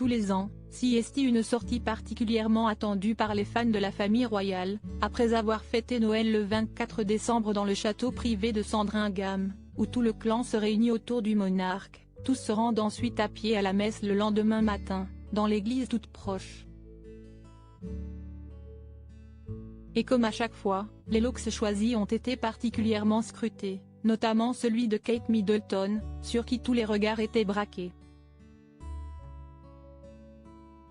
tous les ans, CST une sortie particulièrement attendue par les fans de la famille royale, après avoir fêté Noël le 24 décembre dans le château privé de Sandringham, où tout le clan se réunit autour du monarque, tous se rendent ensuite à pied à la messe le lendemain matin, dans l'église toute proche. Et comme à chaque fois, les looks choisis ont été particulièrement scrutés, notamment celui de Kate Middleton, sur qui tous les regards étaient braqués.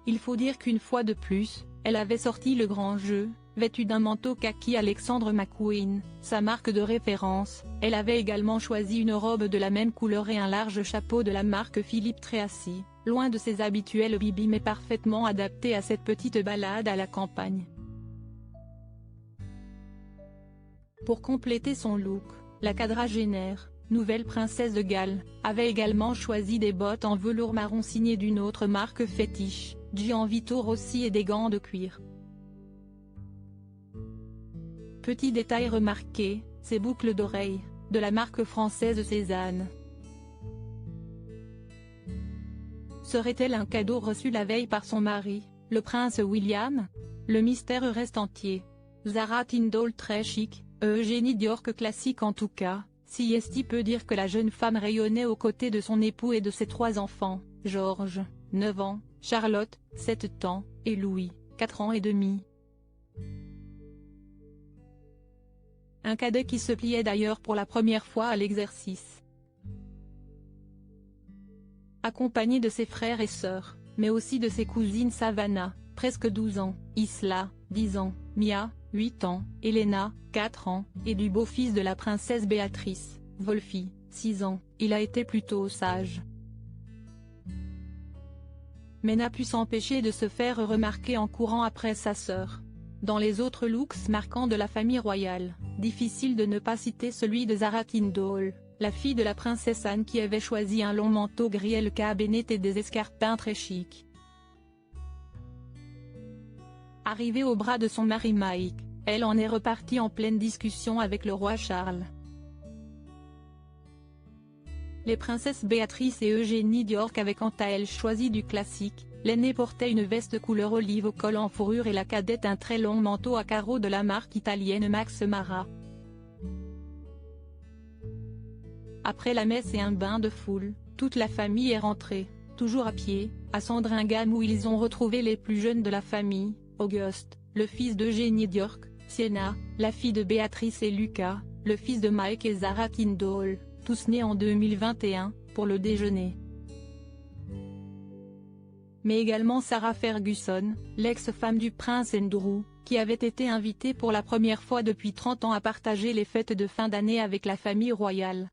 Il faut dire qu'une fois de plus, elle avait sorti le grand jeu, vêtue d'un manteau kaki Alexander McQueen, sa marque de référence. Elle avait également choisi une robe de la même couleur et un large chapeau de la marque Philippe Treacy, loin de ses habituels bibis mais parfaitement adapté à cette petite balade à la campagne. Pour compléter son look, la quadragénaire, nouvelle princesse de Galles, avait également choisi des bottes en velours marron signées d'une autre marque fétiche, Gianvito Rossi, et des gants de cuir. Petit détail remarqué, ces boucles d'oreilles, de la marque française Cézanne. Serait-elle un cadeau reçu la veille par son mari, le prince William? Le mystère reste entier. Zara Tindall très chic, Eugénie Diorc classique en tout cas. CST peut dire que la jeune femme rayonnait aux côtés de son époux et de ses 3 enfants, George, 9 ans, Charlotte, 7 ans, et Louis, 4 ans et demi. Un cadet qui se pliait d'ailleurs pour la première fois à l'exercice. Accompagné de ses frères et sœurs, mais aussi de ses cousines Savannah, presque 12 ans, Isla, 10 ans, Mia, 8 ans, Elena, 4 ans, et du beau-fils de la princesse Béatrice, Wolfie, 6 ans, il a été plutôt sage. Mais n'a pu s'empêcher de se faire remarquer en courant après sa sœur. Dans les autres looks marquants de la famille royale, difficile de ne pas citer celui de Zara Tindall, la fille de la princesse Anne qui avait choisi un long manteau gris LK Bennett et des escarpins très chics. Arrivée au bras de son mari Mike, elle en est repartie en pleine discussion avec le roi Charles. Les princesses Béatrice et Eugénie Diorc avaient quant à elles choisi du classique, l'aînée portait une veste couleur olive au col en fourrure et la cadette un très long manteau à carreaux de la marque italienne Max Mara. Après la messe et un bain de foule, toute la famille est rentrée, toujours à pied, à Sandringham où ils ont retrouvé les plus jeunes de la famille, Auguste, le fils d'Eugénie Diorc, Sienna, la fille de Béatrice et Lucas, le fils de Mike et Zara Tindall, tous nés en 2021, pour le déjeuner. Mais également Sarah Ferguson, l'ex-femme du prince Andrew, qui avait été invitée pour la première fois depuis 30 ans à partager les fêtes de fin d'année avec la famille royale.